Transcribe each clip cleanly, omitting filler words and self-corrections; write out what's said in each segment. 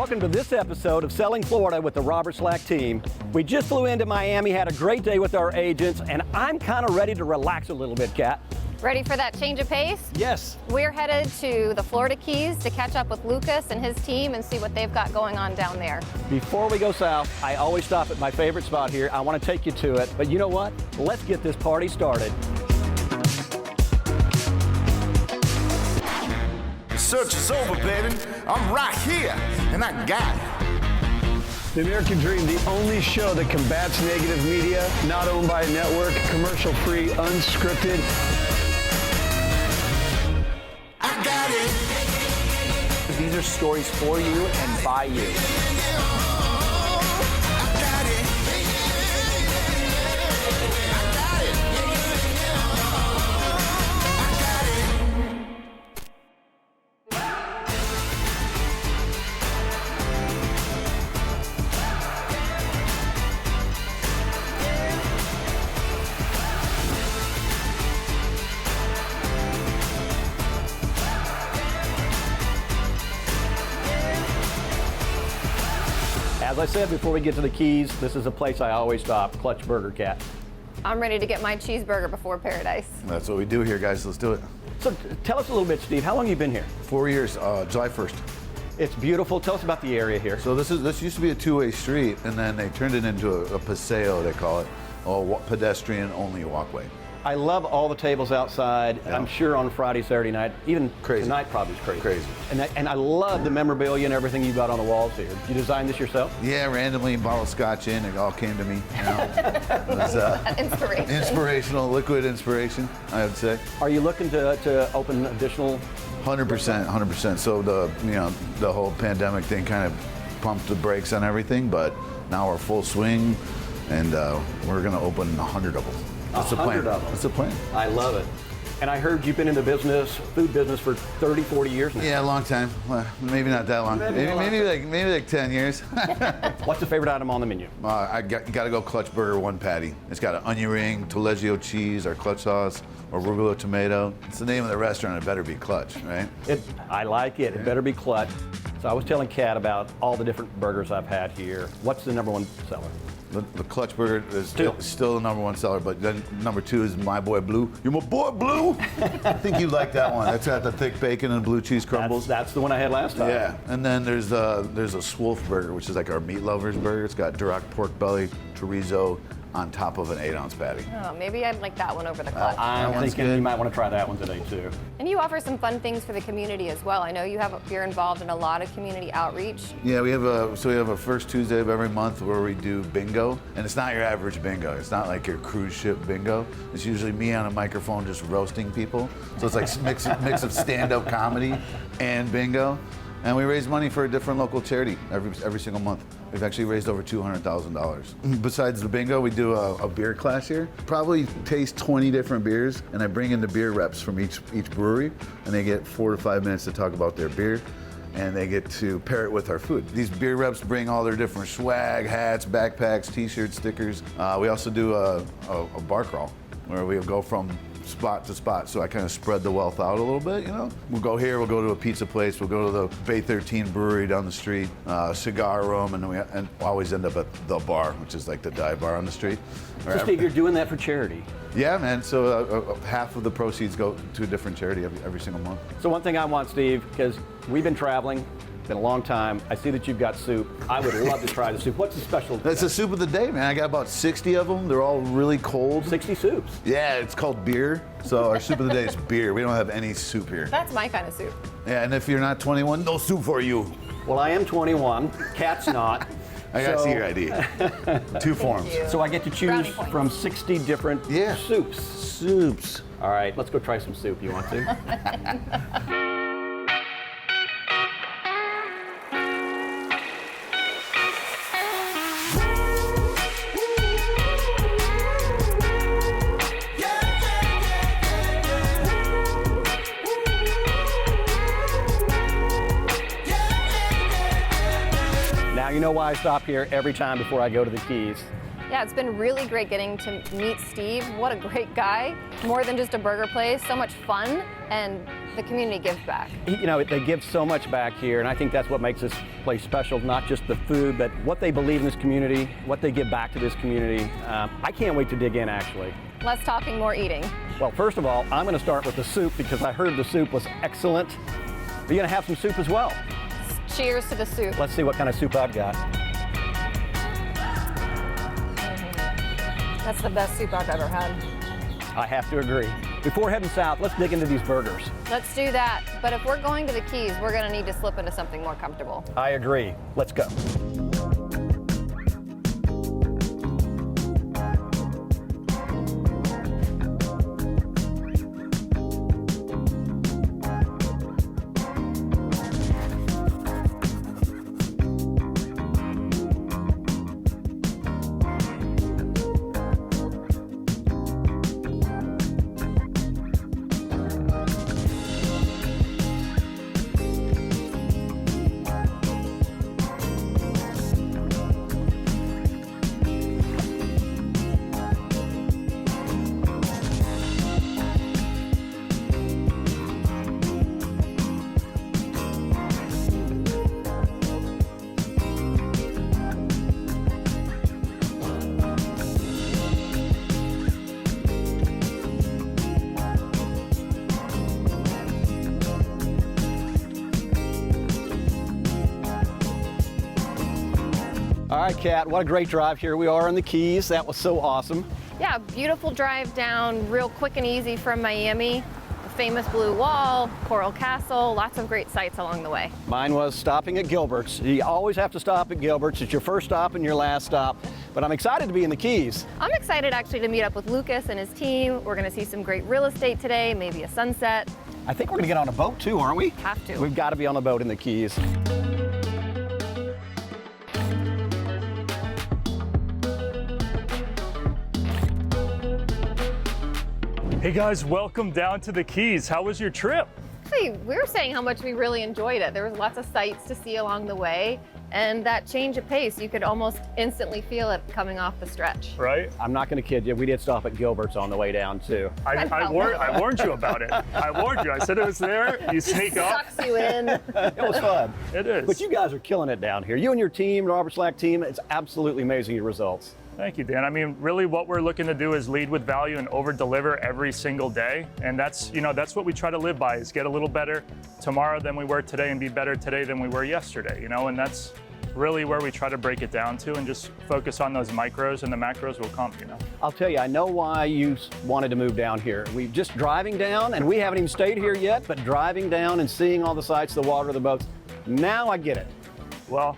Welcome to this episode of Selling Florida with the Robert Slack team. We just flew into Miami, had a great day with our agents, and I'm kind of ready to relax a little bit, Kat. Ready for that change of pace? Yes. We're headed to the Florida Keys to catch up with Lucas and his team and see what they've got going on down there. Before we go south, I always stop at my favorite spot here. I want to take you to it, but you know what? Let's get this party started. The search is over, baby. I'm right here, and I got it. The American Dream, the only show that combats negative media, not owned by a network, commercial-free, unscripted. I got it. These are stories for you and by you. I got it. I got it. I got it. As I said before we get to the Keys, this is a place I always stop, Clutch Burger, Kat. I'm ready to get my cheeseburger before paradise. That's what we do here, guys. Let's do it. So tell us a little bit, Steve, how long have you been here? 4 years, July 1st. It's beautiful. Tell us about the area here. So this used to be a two-way street, and then they turned it into a paseo, they call it, a pedestrian-only walkway. I love all the tables outside. Yeah. I'm sure on Friday, Saturday night, even Crazy. tonight probably is crazy. Crazy. And I love the memorabilia and everything you've got on the walls here. Did you design this yourself? Yeah, randomly bottled scotch in, it all came to me. You know? It was Inspiration. inspirational, liquid inspiration, I would say. Are you looking to open additional? 100%, 100%. So the whole pandemic thing kind of pumped the brakes on everything, but now we're full swing, and we're going to open 100 of them. That's the plan. 100 of them. That's the plan. I love it. And I heard you've been in the business, food business, for 30, 40 years now. Yeah, a long time. Well, maybe not that long. Maybe like 10 years. What's the favorite item on the menu? I got to go Clutch Burger, one patty. It's got an onion ring, Taleggio cheese, our Clutch sauce, arugula tomato. It's the name of the restaurant. It better be Clutch, right? I like it. It better be Clutch. So I was telling Kat about all the different burgers I've had here. What's the #1 seller? The Clutch Burger is still the #1 seller, but then #2 is My Boy Blue. You're my boy Blue. I think you like that one. That's got the thick bacon and blue cheese crumbles. That's the one I had last time. Yeah, and then there's a Swolf Burger, which is like our meat lovers burger. It's got Duroc pork belly, chorizo on top of an 8-ounce patty. Oh, maybe I'd like that one over the Clutch. I'm thinking you might want to try that one today too. And you offer some fun things for the community as well. I know you're involved in a lot of community outreach. Yeah, we have a first Tuesday of every month where we do bingo, and it's not your average bingo. It's not like your cruise ship bingo. It's usually me on a microphone just roasting people. So it's like mix of stand-up comedy and bingo. And we raise money for a different local charity every single month. We've actually raised over $200,000. Besides the bingo, we do a beer class here. Probably taste 20 different beers, and I bring in the beer reps from each brewery, and they get 4 to 5 minutes to talk about their beer, and they get to pair it with our food. These beer reps bring all their different swag, hats, backpacks, t-shirts, stickers. We also do a bar crawl, where we go from spot to spot, so I kind of spread the wealth out a little bit, you know? We'll go here, we'll go to a pizza place, we'll go to the Bay 13 brewery down the street, cigar room, and we always end up at the bar, which is like the dive bar on the street. So Steve, you're doing that for charity. Yeah, man, so half of the proceeds go to a different charity every single month. So one thing I want, Steve, because we've been traveling, been a long time. I see that you've got soup. I would love to try the soup. What's the special? That's the soup of the day, man. I got about 60 of them. They're all really cold. 60 soups. Yeah, it's called beer. So our soup of the day is beer. We don't have any soup here. That's my kind of soup. Yeah, and if you're not 21, no soup for you. Well, I am 21. Kat's not. I gotta see your ID. 2 forms. So I get to choose from 60 different soups. Soups. All right, let's go try some soup. You want to? Now you know why I stop here every time before I go to the Keys. Yeah, it's been really great getting to meet Steve. What a great guy. More than just a burger place, so much fun, and the community gives back. You know, they give so much back here, and I think that's what makes this place special, not just the food, but what they believe in this community, what they give back to this community. I can't wait to dig in, actually. Less talking, more eating. Well, first of all, I'm going to start with the soup because I heard the soup was excellent. Are you going to have some soup as well? Cheers to the soup. Let's see what kind of soup I've got. That's the best soup I've ever had. I have to agree. Before heading south, let's dig into these burgers. Let's do that. But if we're going to the Keys, we're going to need to slip into something more comfortable. I agree. Let's go. All right, Kat, what a great drive. Here we are in the Keys. That was so awesome. Yeah, beautiful drive down, real quick and easy from Miami. The famous Blue Wall, Coral Castle, lots of great sights along the way. Mine was stopping at Gilberts. You always have to stop at Gilberts. It's your first stop and your last stop. But I'm excited to be in the Keys. I'm excited actually to meet up with Lucas and his team. We're going to see some great real estate today, maybe a sunset. I think we're going to get on a boat too, aren't we? Have to. We've got to be on the boat in the Keys. Hey guys, welcome down to the Keys. How was your trip? Actually, we were saying how much we really enjoyed it. There was lots of sights to see along the way, and that change of pace, you could almost instantly feel it coming off the stretch. Right? I'm not going to kid you. We did stop at Gilberts on the way down too. I warned you about it. I warned you. I said it was there. You sneak up. Sucks you in. It was fun. It is. But you guys are killing it down here. You and your team, Robert Slack team, it's absolutely amazing, your results. Thank you, Dan. I mean, really what we're looking to do is lead with value and over-deliver every single day. And that's what we try to live by, is get a little better tomorrow than we were today and be better today than we were yesterday, and that's really where we try to break it down to and just focus on those micros, and the macros will come, I'll tell you, I know why you wanted to move down here. We just driving down, and we haven't even stayed here yet, but driving down and seeing all the sights, the water, the boats, now I get it. Well,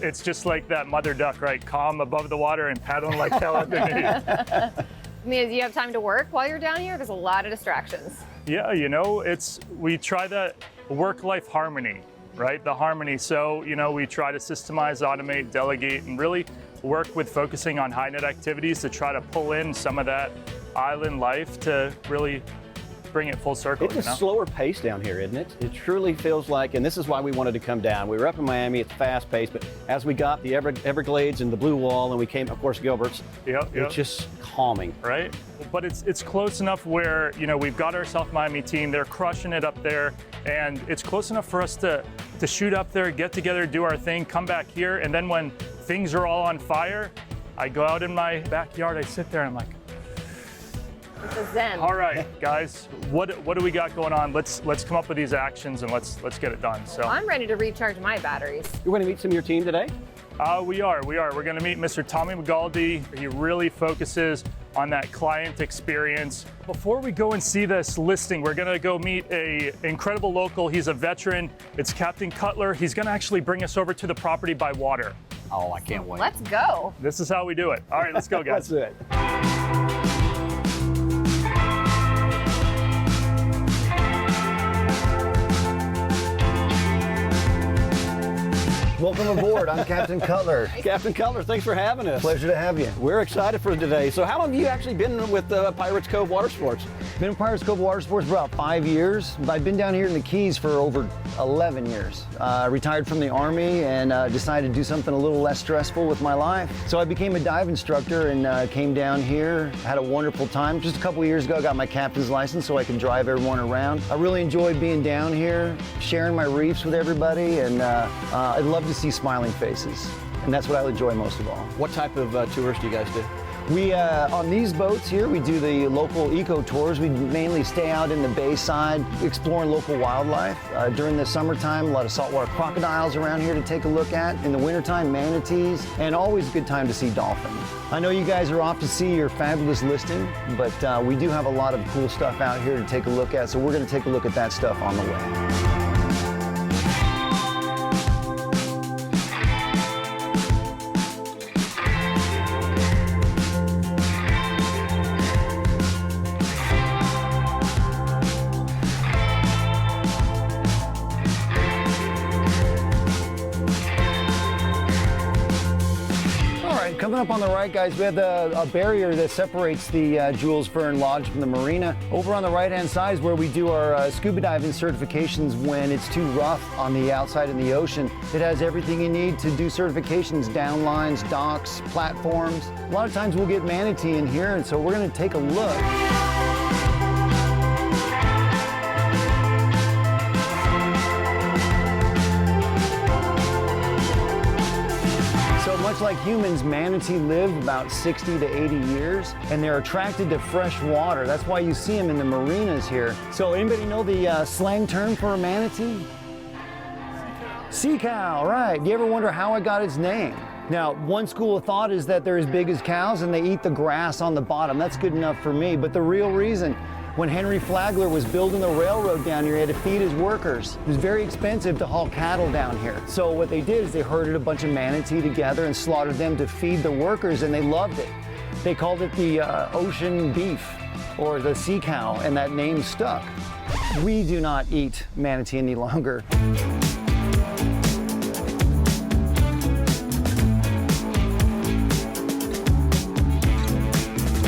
it's just like that mother duck, right? Calm above the water and paddling like hell underneath. I mean, do you have time to work while you're down here? There's a lot of distractions. Yeah, we try that work-life harmony, right? The harmony. So, we try to systemize, automate, delegate, and really work with focusing on high net activities to try to pull in some of that island life to really bring it full circle. It's a slower pace down here, isn't it? It truly feels like, and this is why we wanted to come down. We were up in Miami, it's fast paced, but as we got the Everglades and the Blue Wall, and we came, of course, Gilberts, it's just calming. Right? But it's close enough where, we've got our South Miami team, they're crushing it up there, and it's close enough for us to shoot up there, get together, do our thing, come back here, and then when things are all on fire, I go out in my backyard, I sit there, and I'm like, It's a zen. all right, guys, what do we got going on? Let's come up with these actions and let's get it done. So I'm ready to recharge my batteries. You're going to meet some of your team today? we are. We're going to meet Mr. Tommy McGaldy. He really focuses on that client experience. Before we go and see this listing, we're going to go meet a incredible local. He's a veteran. It's Captain Cutler. He's going to actually bring us over to the property by water. Oh, I can't wait. Let's go. This is how we do it. All right, let's go, guys. That's it. Welcome aboard. I'm Captain Cutler. Captain Cutler, thanks for having us. Pleasure to have you. We're excited for today. So how long have you actually been with Pirates Cove Water Sports? Been in Pirates Cove Water Sports for about 5 years. I've been down here in the Keys for over 11 years. Retired from the Army and decided to do something a little less stressful with my life. So I became a dive instructor and came down here, had a wonderful time. Just a couple years ago, I got my captain's license so I can drive everyone around. I really enjoy being down here, sharing my reefs with everybody, and I'd love to see smiling faces. And that's what I enjoy most of all. What type of tours do you guys do? We, on these boats here, we do the local eco tours. We mainly stay out in the bayside, exploring local wildlife. During the summertime, a lot of saltwater crocodiles around here to take a look at. In the wintertime, manatees, and always a good time to see dolphins. I know you guys are off to see your fabulous listing, but we do have a lot of cool stuff out here to take a look at, so we're gonna take a look at that stuff on the way. Coming up on the right, guys, we have a barrier that separates the Jules Verne Lodge from the marina. Over on the right-hand side is where we do our scuba diving certifications when it's too rough on the outside in the ocean. It has everything you need to do certifications, downlines, docks, platforms. A lot of times we'll get manatee in here, and so we're going to take a look. Much like humans, manatee live about 60 to 80 years, and they're attracted to fresh water. That's why you see them in the marinas here. So anybody know the slang term for a manatee? Sea cow, right. Do you ever wonder how it got its name? Now, one school of thought is that they're as big as cows and they eat the grass on the bottom. That's good enough for me, but the real reason, when Henry Flagler was building the railroad down here, he had to feed his workers. It was very expensive to haul cattle down here. So what they did is they herded a bunch of manatee together and slaughtered them to feed the workers, and they loved it. They called it the ocean beef, or the sea cow, and that name stuck. We do not eat manatee any longer.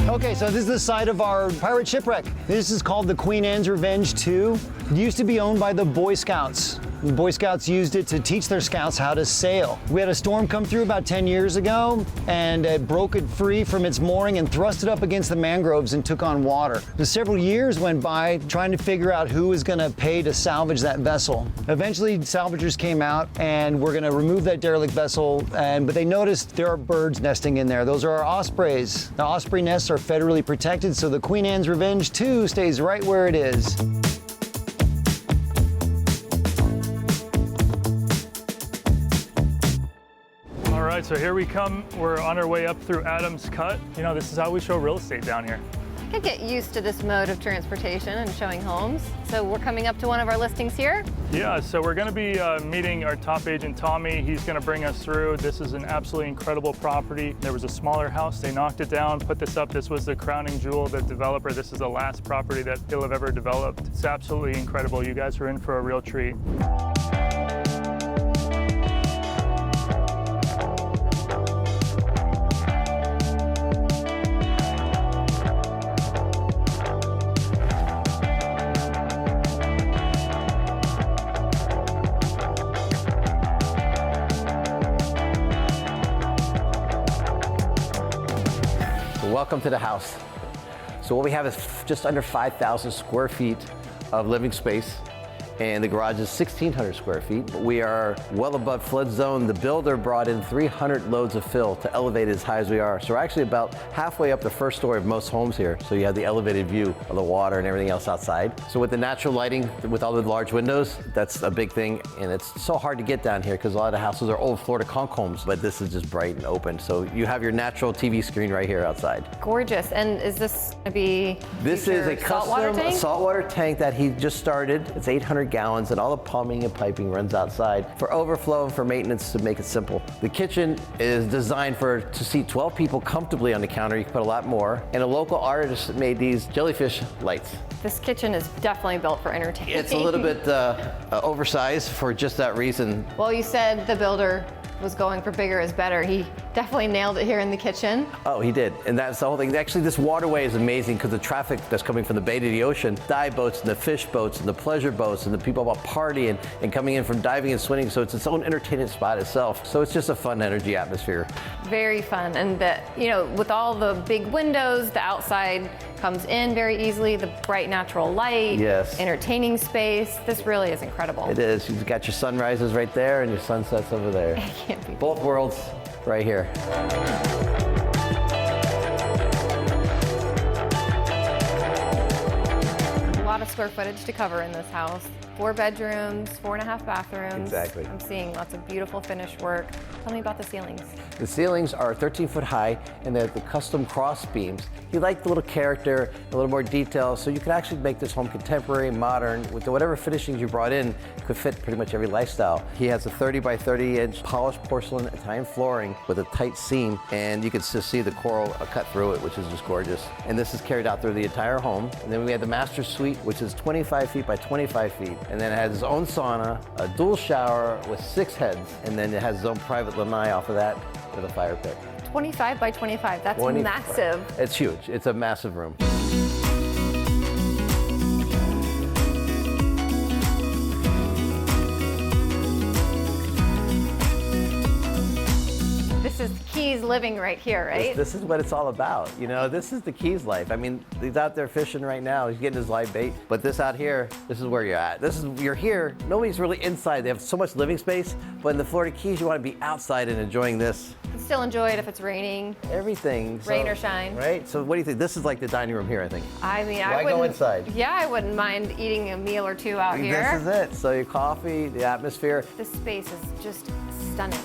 Okay, so this is the site of our pirate shipwreck. This is called the Queen Anne's Revenge 2. It used to be owned by the Boy Scouts. The Boy Scouts used it to teach their scouts how to sail. We had a storm come through about 10 years ago, and it broke it free from its mooring and thrust it up against the mangroves and took on water. Several years went by trying to figure out who was gonna pay to salvage that vessel. Eventually, salvagers came out and we're gonna remove that derelict vessel, but they noticed there are birds nesting in there. Those are our ospreys. The osprey nests are federally protected, so the Queen Anne's Revenge 2 stays right where it is. All right, so here we come. We're on our way up through Adams Cut. You know, this is how we show real estate down here. I could get used to this mode of transportation and showing homes. So we're coming up to one of our listings here. Yeah, so we're gonna be meeting our top agent, Tommy. He's gonna bring us through. This is an absolutely incredible property. There was a smaller house, they knocked it down, put this up. This was the crowning jewel of the developer. This is the last property that he'll have ever developed. It's absolutely incredible. You guys are in for a real treat. Welcome to the house. So what we have is just under 5,000 square feet of living space, and the garage is 1,600 square feet. We are well above flood zone. The builder brought in 300 loads of fill to elevate it as high as we are. So we're actually about halfway up the first story of most homes here. So you have the elevated view of the water and everything else outside. So with the natural lighting, with all the large windows, that's a big thing. And it's so hard to get down here because a lot of the houses are old Florida conch homes, but this is just bright and open. So you have your natural TV screen right here outside. Gorgeous. And is this gonna be This is a custom saltwater tank that he just started. It's 800 1,500 gallons, and all the plumbing and piping runs outside for overflow and for maintenance to make it simple. The kitchen is designed to seat 12 people comfortably on the counter. You can put a lot more. And a local artist made these jellyfish lights. This kitchen is definitely built for entertaining. It's a little bit oversized for just that reason. Well, you said the builder was going for bigger is better. He definitely nailed it here in the kitchen. Oh, he did. And that's the whole thing. Actually, this waterway is amazing because the traffic that's coming from the bay to the ocean, dive boats and the fish boats and the pleasure boats and the people about partying and coming in from diving and swimming. So it's its own entertainment spot itself. So it's just a fun energy atmosphere. Very fun. And with all the big windows, the outside comes in very easily, the bright natural light, yes, entertaining space. This really is incredible. It is. You've got your sunrises right there and your sunsets over there. It can't be. Both worlds right here. A lot of square footage to cover in this house. 4 bedrooms, 4.5 bathrooms. Exactly. I'm seeing lots of beautiful finished work. Tell me about the ceilings. The ceilings are 13 foot high and they're the custom cross beams. He liked a little character, a little more detail, so you could actually make this home contemporary, modern, with whatever finishings you brought in, could fit pretty much every lifestyle. He has a 30 by 30 inch polished porcelain Italian flooring with a tight seam, and you can just see the coral cut through it, which is just gorgeous. And this is carried out through the entire home. And then we have the master suite, which is 25 feet by 25 feet. And then it has its own sauna, a dual shower with 6 heads, and then it has its own private lanai off of that with a fire pit. 25 by 25, that's 25. massive. It's huge. It's a massive room. This is Keys living right here, right? This is what it's all about. You know, this is the Keys life. I mean, he's out there fishing right now. He's getting his live bait. But this out here, this is where you're at. You're here. Nobody's really inside. They have so much living space. But in the Florida Keys, you want to be outside and enjoying this. You can still enjoy it if it's raining. Everything. Rain or shine. Right? So what do you think? This is like the dining room here, I think. I mean, Why go inside? Yeah, I wouldn't mind eating a meal or two out here. This is it. So your coffee, the atmosphere. This space is just stunning.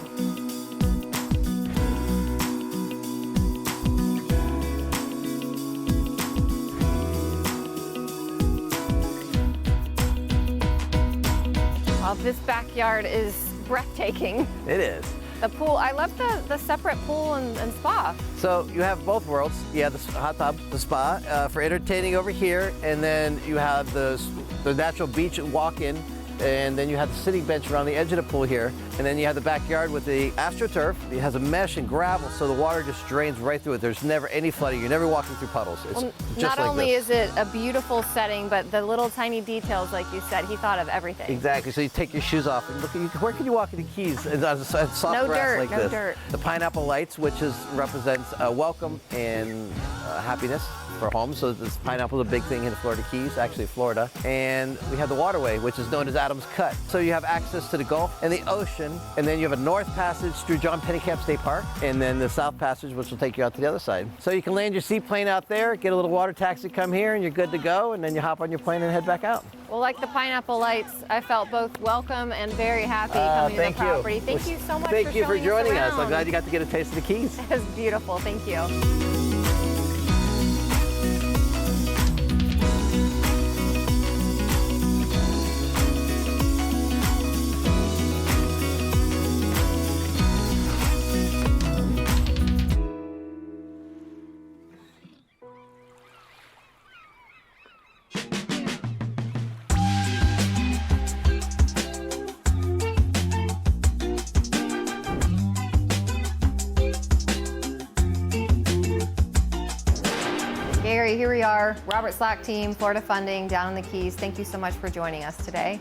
Well, this backyard is breathtaking. It is. The pool, I love the separate pool and spa. So you have both worlds. You have the hot tub, the spa for entertaining over here, and then you have the natural beach walk-in, and then you have the sitting bench around the edge of the pool here, and then you have the backyard with the AstroTurf. It has a mesh and gravel, so the water just drains right through it. There's never any flooding. You're never walking through puddles. It's just not like only this. is it a beautiful setting, but the little tiny details, like you said, he thought of everything. Exactly. So you take your shoes off and look. Where can you walk in the Keys? And soft No grass dirt, like no this. dirt. The pineapple lights, which represents welcome and happiness for homes. So this pineapple is a big thing in the Florida Keys, actually Florida. And we have the waterway, which is known as Adams Cut. So you have access to the Gulf and the ocean, and then you have a north passage through John Pennekamp State Park, and then the south passage, which will take you out to the other side. So you can land your seaplane out there, get a little water taxi, come here, and you're good to go, and then you hop on your plane and head back out. Well, like the pineapple lights, I felt both welcome and very happy coming to the property. Thank you so much for Thank you for joining us. I'm around. glad you got to get a taste of the Keys. It was beautiful. Thank you. Gary, here we are, Robert Slack team, Florida Funding, down in the Keys. Thank you so much for joining us today.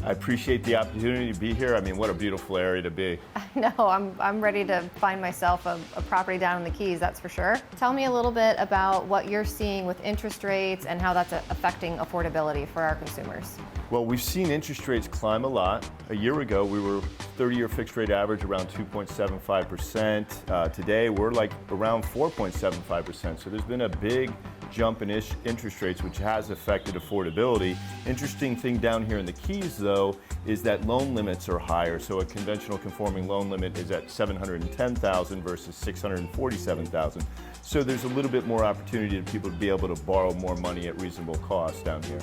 I appreciate the opportunity to be here. I mean, what a beautiful area to be. No, I'm ready to find myself a property down in the Keys, that's for sure. Tell me a little bit about what you're seeing with interest rates and how that's affecting affordability for our consumers. Well, we've seen interest rates climb a lot. A year ago, we were 30-year fixed rate average around 2.75%. Today, we're like around 4.75%. So there's been a big jump in interest rates, which has affected affordability. Interesting thing down here in the Keys, though, is that loan limits are higher. So a conventional conforming loan limit is at $710,000 versus $647,000. So there's a little bit more opportunity for people to be able to borrow more money at reasonable cost down here.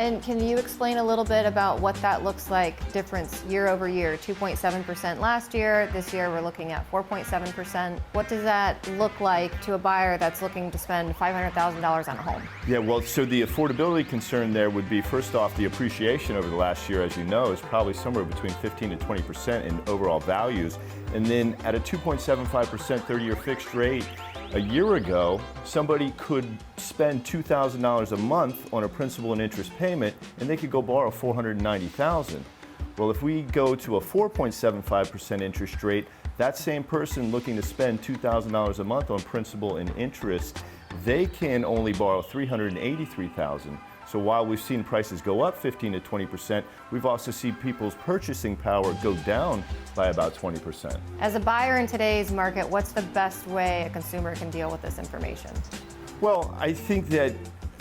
And can you explain a little bit about what that looks like, difference year over year? 2.7% last year. This year we're looking at 4.7%. What does that look like to a buyer that's looking to spend $500,000 on a home? Yeah, well, so the affordability concern there would be, first off, the appreciation over the last year, as you know, is probably somewhere between 15 to 20% in overall values. And then at a 2.75% 30-year fixed rate, a year ago, somebody could spend $2,000 a month on a principal and interest payment, and they could go borrow $490,000. Well, if we go to a 4.75% interest rate, that same person looking to spend $2,000 a month on principal and interest, they can only borrow $383,000. So while we've seen prices go up 15 to 20%, we've also seen people's purchasing power go down by about 20%. As a buyer in today's market, what's the best way a consumer can deal with this information? Well, I think that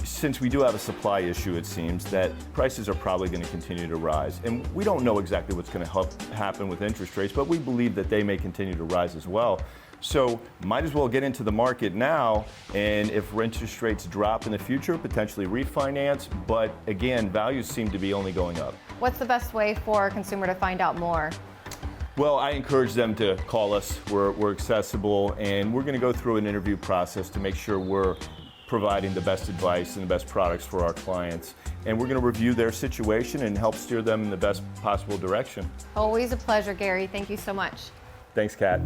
since we do have a supply issue, it seems that prices are probably going to continue to rise. And we don't know exactly what's going to happen with interest rates, but we believe that they may continue to rise as well. So might as well get into the market now, and if interest rates drop in the future, potentially refinance. But again, values seem to be only going up. What's the best way for a consumer to find out more? Well, I encourage them to call us. We're accessible, and we're going to go through an interview process to make sure we're providing the best advice and the best products for our clients. And we're going to review their situation and help steer them in the best possible direction. Always a pleasure, Gary. Thank you so much. Thanks, Kat.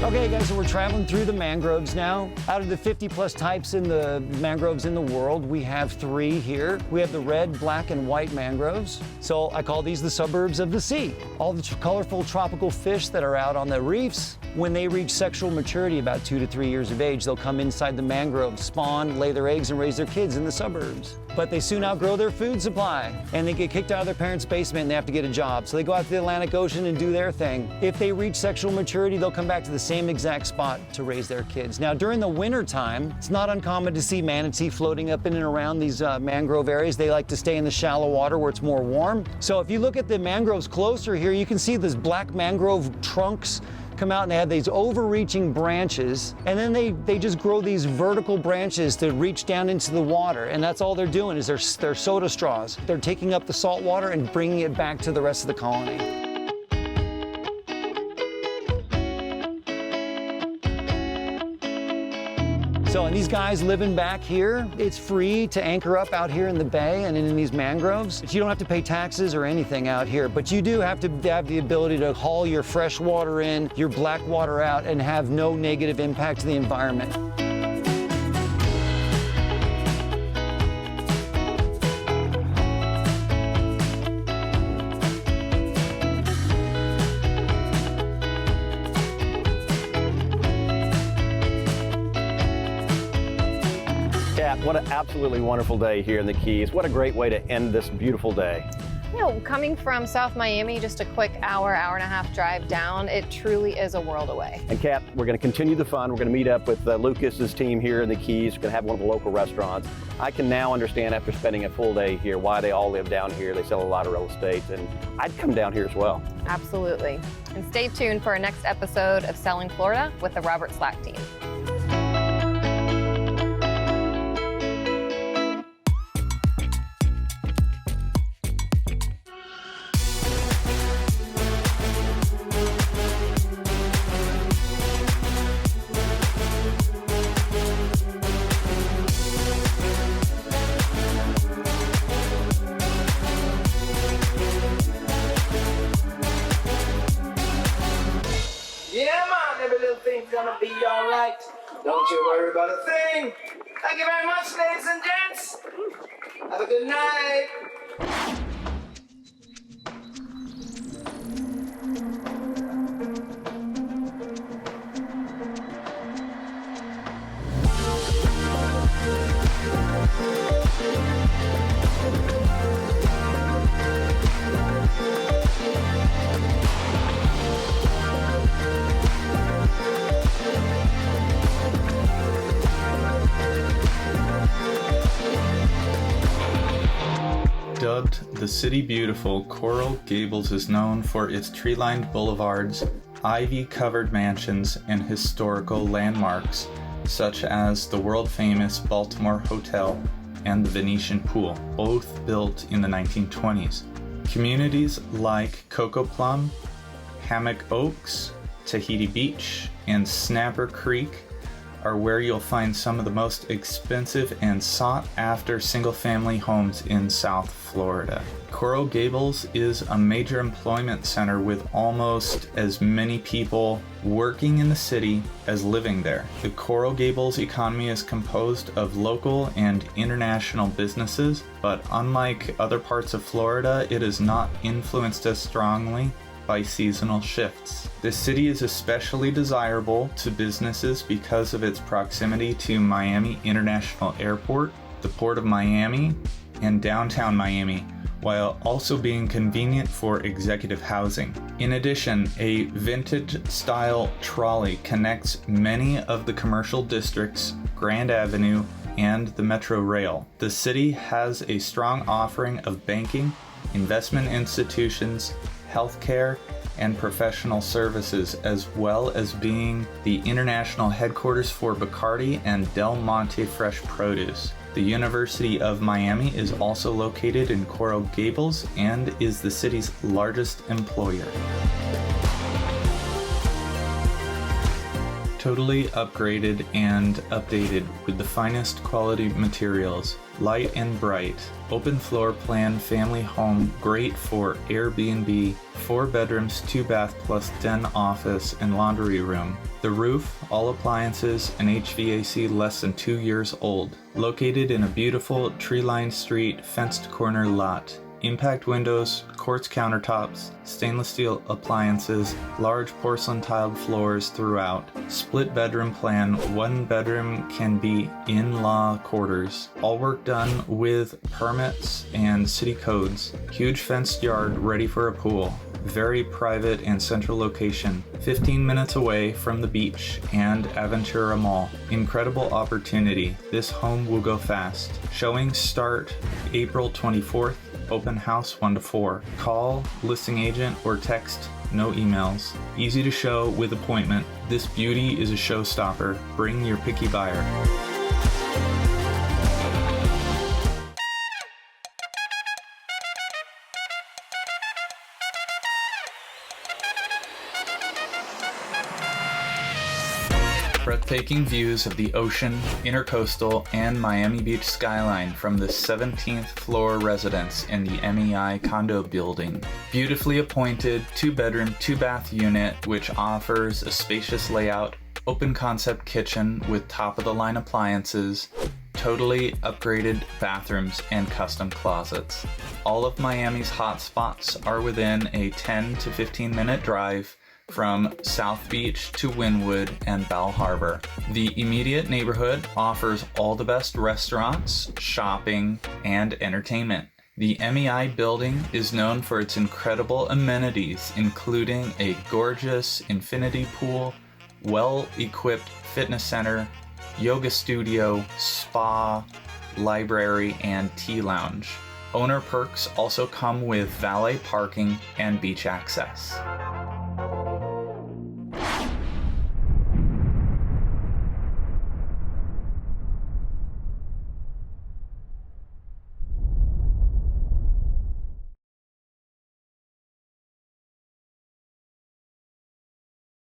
Okay guys, so we're traveling through the mangroves now. Out of the 50 plus types in the mangroves in the world, we have 3 here. We have the red, black, and white mangroves. So I call these the suburbs of the sea. All the colorful tropical fish that are out on the reefs, when they reach sexual maturity, about 2 to 3 years of age, they'll come inside the mangroves, spawn, lay their eggs, and raise their kids in the suburbs. But they soon outgrow their food supply, and they get kicked out of their parents' basement and they have to get a job. So they go out to the Atlantic Ocean and do their thing. If they reach sexual maturity, they'll come back to the same exact spot to raise their kids. Now, during the winter time, it's not uncommon to see manatee floating up in and around these mangrove areas. They like to stay in the shallow water where it's more warm. So if you look at the mangroves closer here, you can see these black mangrove trunks come out and they have these overreaching branches, and then they just grow these vertical branches to reach down into the water, and that's all they're doing is they're soda straws. They're taking up the salt water and bringing it back to the rest of the colony. So, and these guys living back here, it's free to anchor up out here in the bay and in these mangroves. You don't have to pay taxes or anything out here, but you do have to have the ability to haul your fresh water in, your black water out, and have no negative impact to the environment. What an absolutely wonderful day here in the Keys. What a great way to end this beautiful day. You know, coming from South Miami, just a quick hour and a half drive down, it truly is a world away. And Kat, we're going to continue the fun. We're going to meet up with Lucas's team here in the Keys. We're going to have one of the local restaurants. I can now understand after spending a full day here why they all live down here. They sell a lot of real estate, and I'd come down here as well. Absolutely. And stay tuned for our next episode of Selling Florida with the Robert Slack team. Yeah, man, every little thing's gonna be alright. Don't you worry about a thing. Thank you very much, ladies and gents. Have a good night. the city beautiful, Coral Gables is known for its tree-lined boulevards, ivy-covered mansions, and historical landmarks, such as the world-famous Baltimore Hotel and the Venetian Pool, both built in the 1920s. Communities like Cocoa Plum, Hammock Oaks, Tahiti Beach, and Snapper Creek are where you'll find some of the most expensive and sought-after single-family homes in South Florida. Coral Gables is a major employment center with almost as many people working in the city as living there. The Coral Gables economy is composed of local and international businesses, but unlike other parts of Florida, it is not influenced as strongly by seasonal shifts. The city is especially desirable to businesses because of its proximity to Miami International Airport, the Port of Miami, and downtown Miami, while also being convenient for executive housing. In addition, a vintage-style trolley connects many of the commercial districts, Grand Avenue, and the Metro Rail. The city has a strong offering of banking, investment institutions, healthcare, and professional services, as well as being the international headquarters for Bacardi and Del Monte Fresh Produce. The University of Miami is also located in Coral Gables and is the city's largest employer. Totally upgraded and updated with the finest quality materials, light and bright, open floor plan family home, great for Airbnb, 4 bedrooms, 2 bath plus den office and laundry room. The roof, all appliances, and HVAC less than 2 years old. Located in a beautiful tree-lined street, fenced corner lot. Impact windows, quartz countertops, stainless steel appliances, large porcelain tiled floors throughout. Split bedroom plan, 1 bedroom can be in-law quarters. All work done with permits and city codes. Huge fenced yard ready for a pool. Very private and central location, 15 minutes away from the beach and Aventura Mall. Incredible opportunity. This home will go fast. Showings start April 24th. Open house 1 to 4. Call, listing agent, or text, no emails. Easy to show with appointment. This beauty is a showstopper. Bring your picky buyer. Breathtaking views of the ocean, intercoastal, and Miami Beach skyline from the 17th floor residence in the MEI condo building. Beautifully appointed 2-bedroom, 2-bath unit which offers a spacious layout, open concept kitchen with top-of-the-line appliances, totally upgraded bathrooms, and custom closets. All of Miami's hot spots are within a 10 to 15 minute drive from South Beach to Wynwood and Bal Harbor. The immediate neighborhood offers all the best restaurants, shopping, and entertainment. The MEI building is known for its incredible amenities, including a gorgeous infinity pool, well-equipped fitness center, yoga studio, spa, library, and tea lounge. Owner perks also come with valet parking and beach access.